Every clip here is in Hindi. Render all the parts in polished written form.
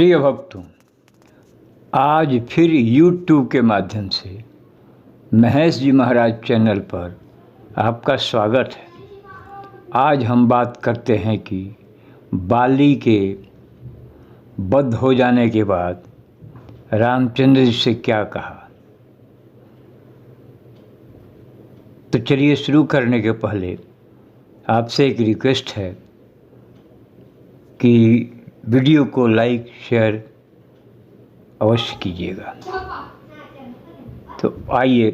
प्रिय भक्तों, आज फिर YouTube के माध्यम से महेश जी महाराज चैनल पर आपका स्वागत है। आज हम बात करते हैं कि बाली के वध हो जाने के बाद रामचंद्र जी से क्या कहा। तो चलिए शुरू करने के पहले आपसे एक रिक्वेस्ट है कि वीडियो को लाइक शेयर अवश्य कीजिएगा। तो आइए,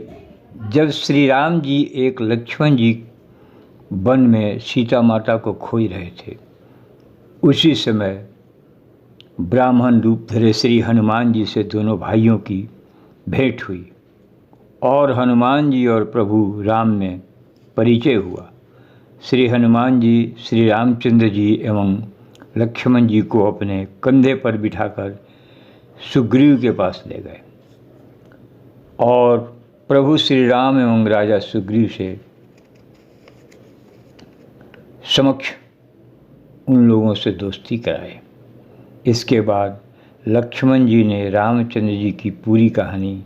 जब श्री राम जी एक लक्ष्मण जी वन में सीता माता को खोज रहे थे, उसी समय ब्राह्मण रूप धरे श्री हनुमान जी से दोनों भाइयों की भेंट हुई और हनुमान जी और प्रभु राम में परिचय हुआ। श्री हनुमान जी श्री रामचंद्र जी एवं लक्ष्मण जी को अपने कंधे पर बिठाकर सुग्रीव के पास ले गए और प्रभु श्री राम एवं राजा सुग्रीव से समक्ष उन लोगों से दोस्ती कराए। इसके बाद लक्ष्मण जी ने रामचंद्र जी की पूरी कहानी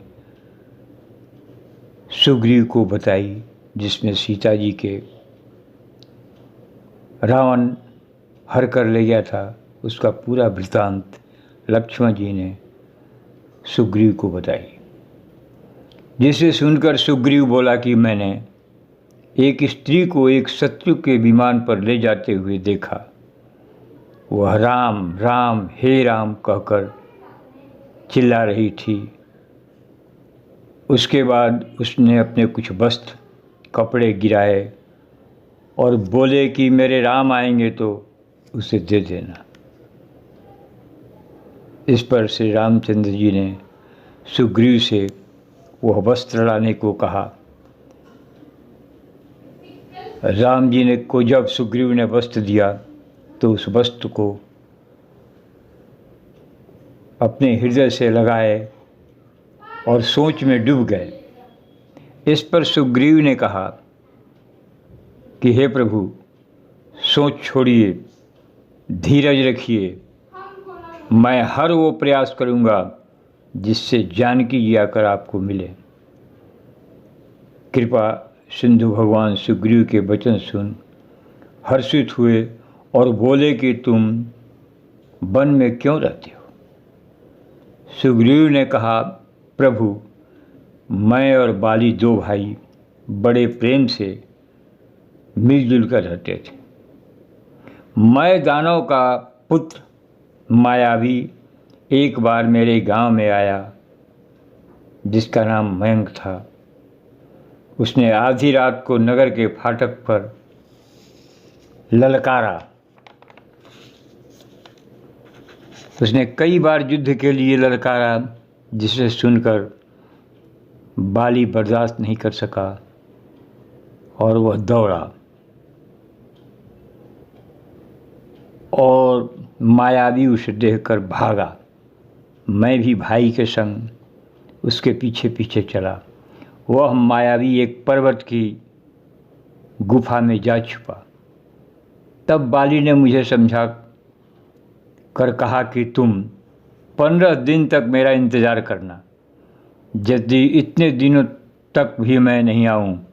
सुग्रीव को बताई, जिसमें सीता जी के रावण हर कर ले गया था, उसका पूरा वृत्तांत लक्ष्मण जी ने सुग्रीव को बताई। जिसे सुनकर सुग्रीव बोला कि मैंने एक स्त्री को एक शत्रु के विमान पर ले जाते हुए देखा। वह राम राम हे राम कहकर चिल्ला रही थी। उसके बाद उसने अपने कुछ वस्त्र कपड़े गिराए और बोले कि मेरे राम आएंगे तो उसे दे देना। इस पर श्री रामचंद्र जी ने सुग्रीव से वह वस्त्र लाने को कहा। राम जी ने को जब सुग्रीव ने वस्त्र दिया तो उस वस्त्र को अपने हृदय से लगाए और सोच में डूब गए। इस पर सुग्रीव ने कहा कि हे प्रभु, सोच छोड़िए, धीरज रखिए, मैं हर वो प्रयास करूंगा जिससे जानकी जी आकर आपको मिले। कृपा सिंधु भगवान सुग्रीव के वचन सुन हर्षित हुए और बोले कि तुम वन में क्यों रहते हो। सुग्रीव ने कहा, प्रभु, मैं और बाली दो भाई बड़े प्रेम से मिलजुल कर रहते थे। मैं दानव का पुत्र मायावी एक बार मेरे गांव में आया, जिसका नाम मयंक था। उसने आधी रात को नगर के फाटक पर ललकारा। उसने कई बार युद्ध के लिए ललकारा, जिसे सुनकर बाली बर्दाश्त नहीं कर सका और वह दौड़ा और मायावी उसे देखकर भागा। मैं भी भाई के संग उसके पीछे पीछे चला। वह मायावी एक पर्वत की गुफा में जा छुपा। तब बाली ने मुझे समझा कर कहा कि तुम 15 दिन तक मेरा इंतज़ार करना। यदि इतने दिनों तक भी मैं नहीं आऊँ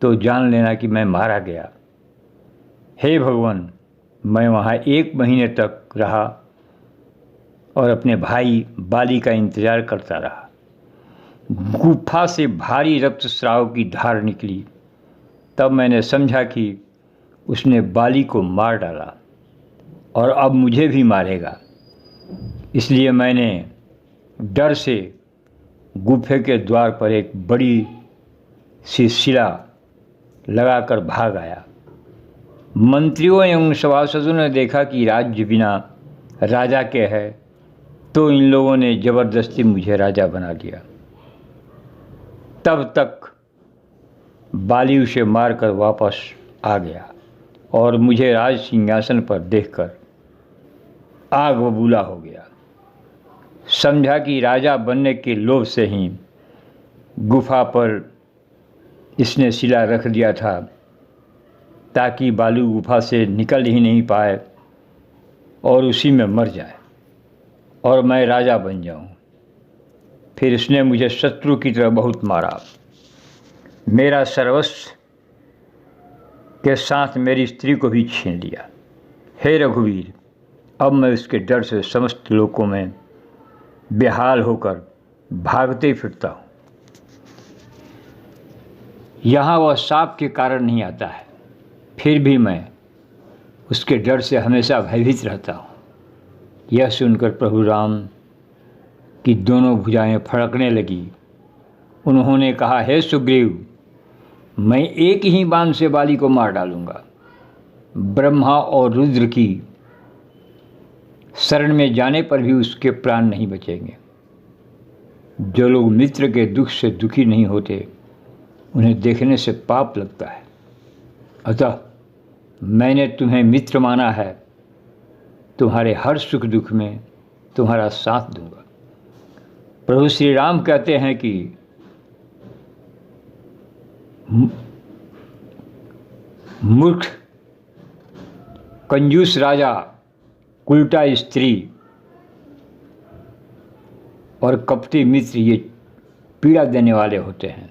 तो जान लेना कि मैं मारा गया। हे भगवान, मैं वहाँ 1 महीने तक रहा और अपने भाई बाली का इंतज़ार करता रहा। गुफा से भारी रक्तस्राव की धार निकली। तब मैंने समझा कि उसने बाली को मार डाला और अब मुझे भी मारेगा। इसलिए मैंने डर से गुफे के द्वार पर एक बड़ी सी शिला लगाकर भाग आया। मंत्रियों एवं सभासदों ने देखा कि राज्य बिना राजा के है, तो इन लोगों ने ज़बरदस्ती मुझे राजा बना दिया। तब तक बाली उसे मारकर वापस आ गया और मुझे राज सिंहासन पर देखकर आग बबूला हो गया। समझा कि राजा बनने के लोभ से ही गुफा पर इसने शिला रख दिया था, ताकि बालू गुफा से निकल ही नहीं पाए और उसी में मर जाए। और मैं राजा बन जाऊं। फिर उसने मुझे शत्रु की तरह बहुत मारा, मेरा सर्वस्व के साथ मेरी स्त्री को भी छीन लिया। हे रघुवीर, अब मैं उसके डर से समस्त लोकों में बेहाल होकर भागते फिरता हूँ। यहाँ वह सांप के कारण नहीं आता है, फिर भी मैं उसके डर से हमेशा भयभीत रहता हूँ। यह सुनकर प्रभु राम की दोनों भुजाएं फड़कने लगी। उन्होंने कहा, हे सुग्रीव, मैं एक ही बाण से बाली को मार डालूंगा। ब्रह्मा और रुद्र की शरण में जाने पर भी उसके प्राण नहीं बचेंगे। जो लोग मित्र के दुख से दुखी नहीं होते, उन्हें देखने से पाप लगता है। अतः मैंने तुम्हें मित्र माना है, तुम्हारे हर सुख दुख में तुम्हारा साथ दूंगा। प्रभु श्री राम कहते हैं कि मूर्ख, कंजूस राजा, उल्टा स्त्री और कपटी मित्र ये पीड़ा देने वाले होते हैं।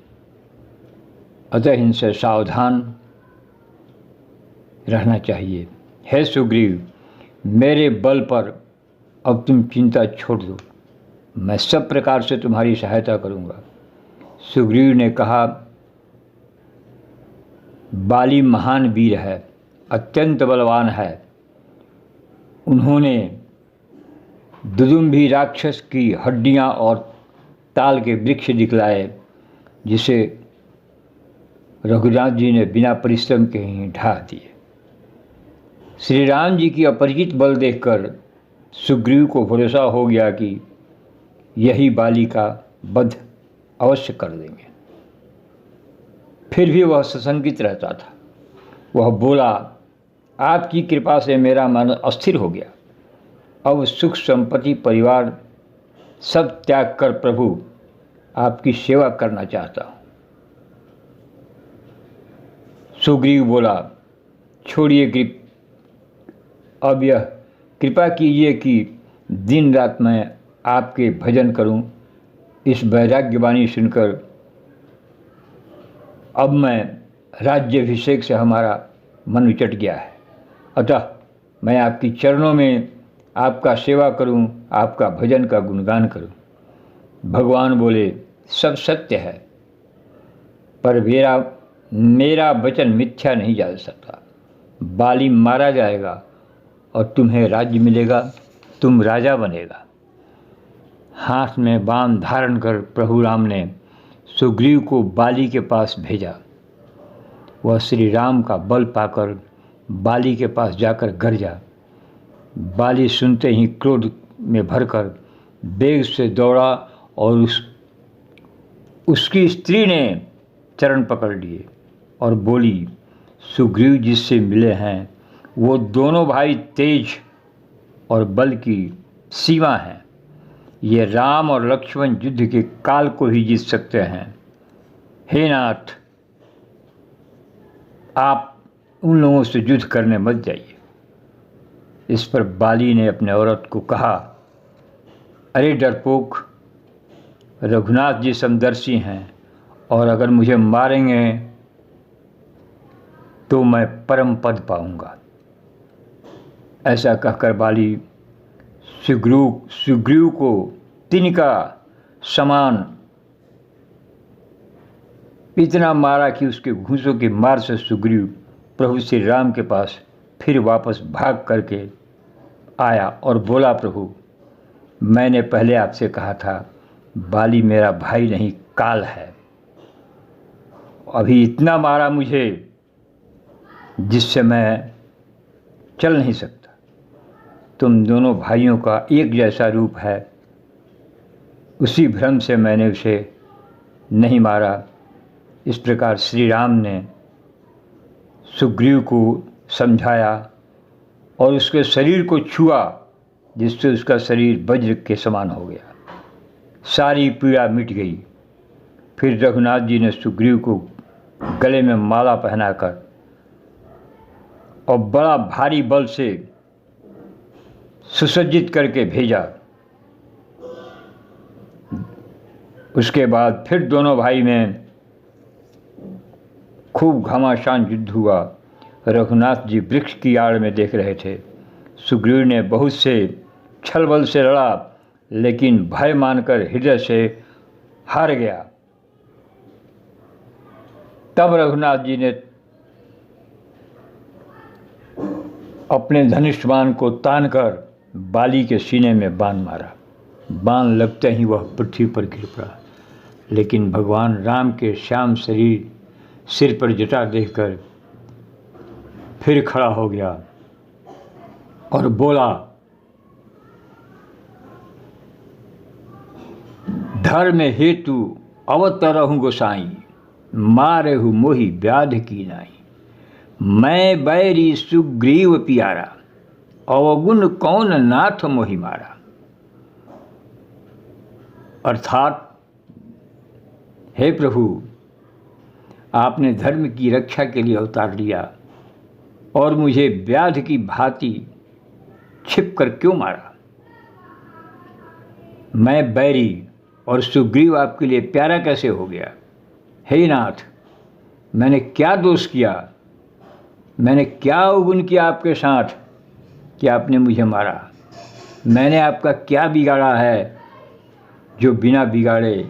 अतः इनसे सावधान रहना चाहिए। हे सुग्रीव, मेरे बल पर अब तुम चिंता छोड़ दो, मैं सब प्रकार से तुम्हारी सहायता करूंगा। सुग्रीव ने कहा, बाली महान वीर है, अत्यंत बलवान है। उन्होंने दुदुम्भी राक्षस की हड्डियां और ताल के वृक्ष दिखलाए, जिसे रघुनाथ जी ने बिना परिश्रम के ही ढा दिए। श्री राम जी की अपरिचित बल देखकर सुग्रीव को भरोसा हो गया कि यही बाली का वध अवश्य कर देंगे। फिर भी वह सशंकित रहता था। वह बोला, आपकी कृपा से मेरा मन अस्थिर हो गया। अब सुख संपत्ति परिवार सब त्याग कर प्रभु आपकी सेवा करना चाहता हूँ। सुग्रीव बोला, छोड़िए अब यह कृपा कीजिए कि दिन रात मैं आपके भजन करूं। इस वैराग्यवाणी सुनकर अब मैं राज्याभिषेक से हमारा मन उचट गया है। अतः मैं आपकी चरणों में आपका सेवा करूं, आपका भजन का गुणगान करूं। भगवान बोले, सब सत्य है, पर मेरा वचन मिथ्या नहीं जा सकता। बाली मारा जाएगा और तुम्हें राज्य मिलेगा, तुम राजा बनेगा। हाथ में बाण धारण कर प्रभु राम ने सुग्रीव को बाली के पास भेजा। वह श्री राम का बल पाकर बाली के पास जाकर गरजा। बाली सुनते ही क्रोध में भरकर वेग से दौड़ा और उसकी स्त्री ने चरण पकड़ लिए और बोली, सुग्रीव जिससे मिले हैं वो दोनों भाई तेज और बल की सीमा हैं। ये राम और लक्ष्मण युद्ध के काल को ही जीत सकते हैं। हे नाथ, आप उन लोगों से युद्ध करने मत जाइए। इस पर बाली ने अपने औरत को कहा, अरे डरपोक, रघुनाथ जी समदर्शी हैं और अगर मुझे मारेंगे तो मैं परम पद पाऊंगा। ऐसा कहकर बाली सुग्रीव को तिनका समान इतना मारा कि उसके घूंसों की मार से सुग्रीव प्रभु श्री राम के पास फिर वापस भाग करके आया और बोला, प्रभु, मैंने पहले आपसे कहा था बाली मेरा भाई नहीं काल है। अभी इतना मारा मुझे जिससे मैं चल नहीं सकता। तुम दोनों भाइयों का एक जैसा रूप है, उसी भ्रम से मैंने उसे नहीं मारा। इस प्रकार श्री राम ने सुग्रीव को समझाया और उसके शरीर को छुआ, जिससे उसका शरीर वज्र के समान हो गया। सारी पीड़ा मिट गई। फिर रघुनाथ जी ने सुग्रीव को गले में माला पहनाकर और बड़ा भारी बल से सुसज्जित करके भेजा। उसके बाद फिर दोनों भाई में खूब घमासान युद्ध हुआ। रघुनाथ जी वृक्ष की आड़ में देख रहे थे। सुग्रीव ने बहुत से छल बल से लड़ा, लेकिन भय मानकर हृदय से हार गया। तब रघुनाथ जी ने अपने धनुष बाण को तानकर बाली के सीने में बाण मारा। बाण लगते ही वह पृथ्वी पर गिर पड़ा, लेकिन भगवान राम के श्याम शरीर सिर पर जटा देखकर फिर खड़ा हो गया और बोला, धर्म हेतु अवतरहु गोसाई, मारहु मोहि व्याध की नाई। मैं बैरी सुग्रीव प्यारा, अवगुण कौन नाथ मोहि मारा। अर्थात, हे प्रभु, आपने धर्म की रक्षा के लिए अवतार लिया और मुझे व्याध की भांति छिप कर क्यों मारा। मैं बैरी और सुग्रीव आपके लिए प्यारा कैसे हो गया। हे नाथ, मैंने क्या दोष किया, मैंने क्या अवगुण किया आपके साथ कि आपने मुझे मारा। मैंने आपका क्या बिगाड़ा है जो बिना बिगाड़े,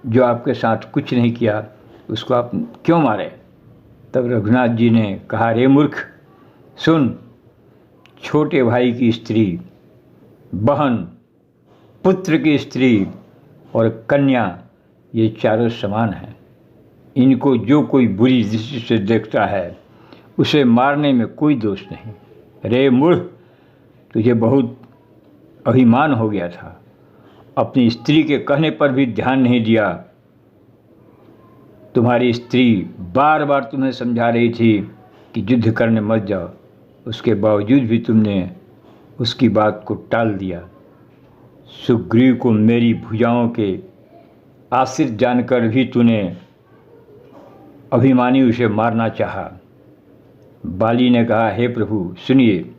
जो आपके साथ कुछ नहीं किया, उसको आप क्यों मारे। तब रघुनाथ जी ने कहा, रे मूर्ख, सुन, छोटे भाई की स्त्री, बहन, पुत्र की स्त्री और कन्या, ये चारों समान हैं। इनको जो कोई बुरी दृष्टि से देखता है उसे मारने में कोई दोष नहीं। रे मूर्ख, तुझे बहुत अभिमान हो गया था, अपनी स्त्री के कहने पर भी ध्यान नहीं दिया। तुम्हारी स्त्री बार बार तुम्हें समझा रही थी कि युद्ध करने मत जाओ, उसके बावजूद भी तुमने उसकी बात को टाल दिया। सुग्रीव को मेरी भुजाओं के आश्रित जानकर भी तूने अभिमानी उसे मारना चाहा। बाली ने कहा, हे प्रभु सुनिए,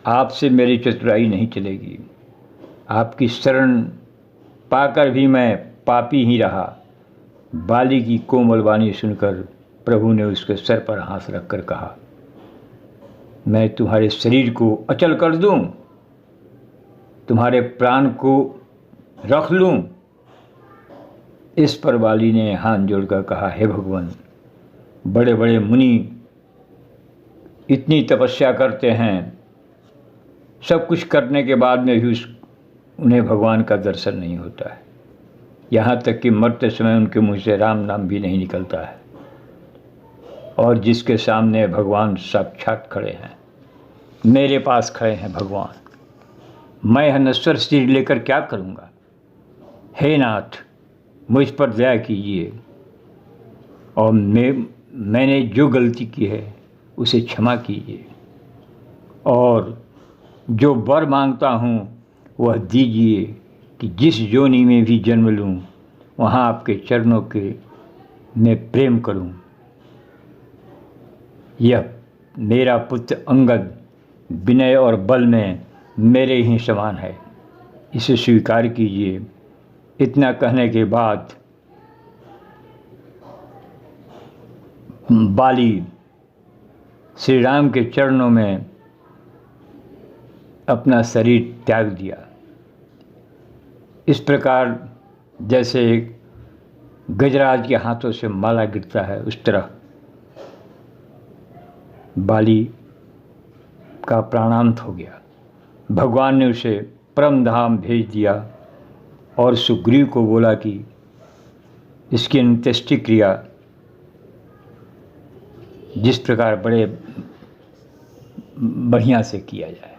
आपसे मेरी चतुराई नहीं चलेगी। आपकी शरण पाकर भी मैं पापी ही रहा। बाली की कोमल वाणी सुनकर प्रभु ने उसके सर पर हाथ रखकर कहा, मैं तुम्हारे शरीर को अचल कर दूं, तुम्हारे प्राण को रख लूं। इस पर बाली ने हाथ जोड़कर कहा, हे भगवान, बड़े बड़े मुनि इतनी तपस्या करते हैं, सब कुछ करने के बाद में भी उन्हें भगवान का दर्शन नहीं होता है। यहाँ तक कि मरते समय उनके मुँह से राम नाम भी नहीं निकलता है। और जिसके सामने भगवान साक्षात खड़े हैं, मेरे पास खड़े हैं भगवान, मैं नश्वर शरीर लेकर क्या करूँगा। हे नाथ, मुझ पर दया कीजिए और मैंने जो गलती की है उसे क्षमा कीजिए, और जो वर मांगता हूँ वह दीजिए कि जिस योनि में भी जन्म लूँ वहाँ आपके चरणों के मैं प्रेम करूँ। यह मेरा पुत्र अंगद विनय और बल में मेरे ही समान है, इसे स्वीकार कीजिए। इतना कहने के बाद बाली श्री राम के चरणों में अपना शरीर त्याग दिया। इस प्रकार जैसे गजराज के हाथों से माला गिरता है, उस तरह बाली का प्राणांत हो गया। भगवान ने उसे परम धाम भेज दिया और सुग्रीव को बोला कि इसकी अंत्येष्टि क्रिया जिस प्रकार बड़े बढ़िया से किया जाए।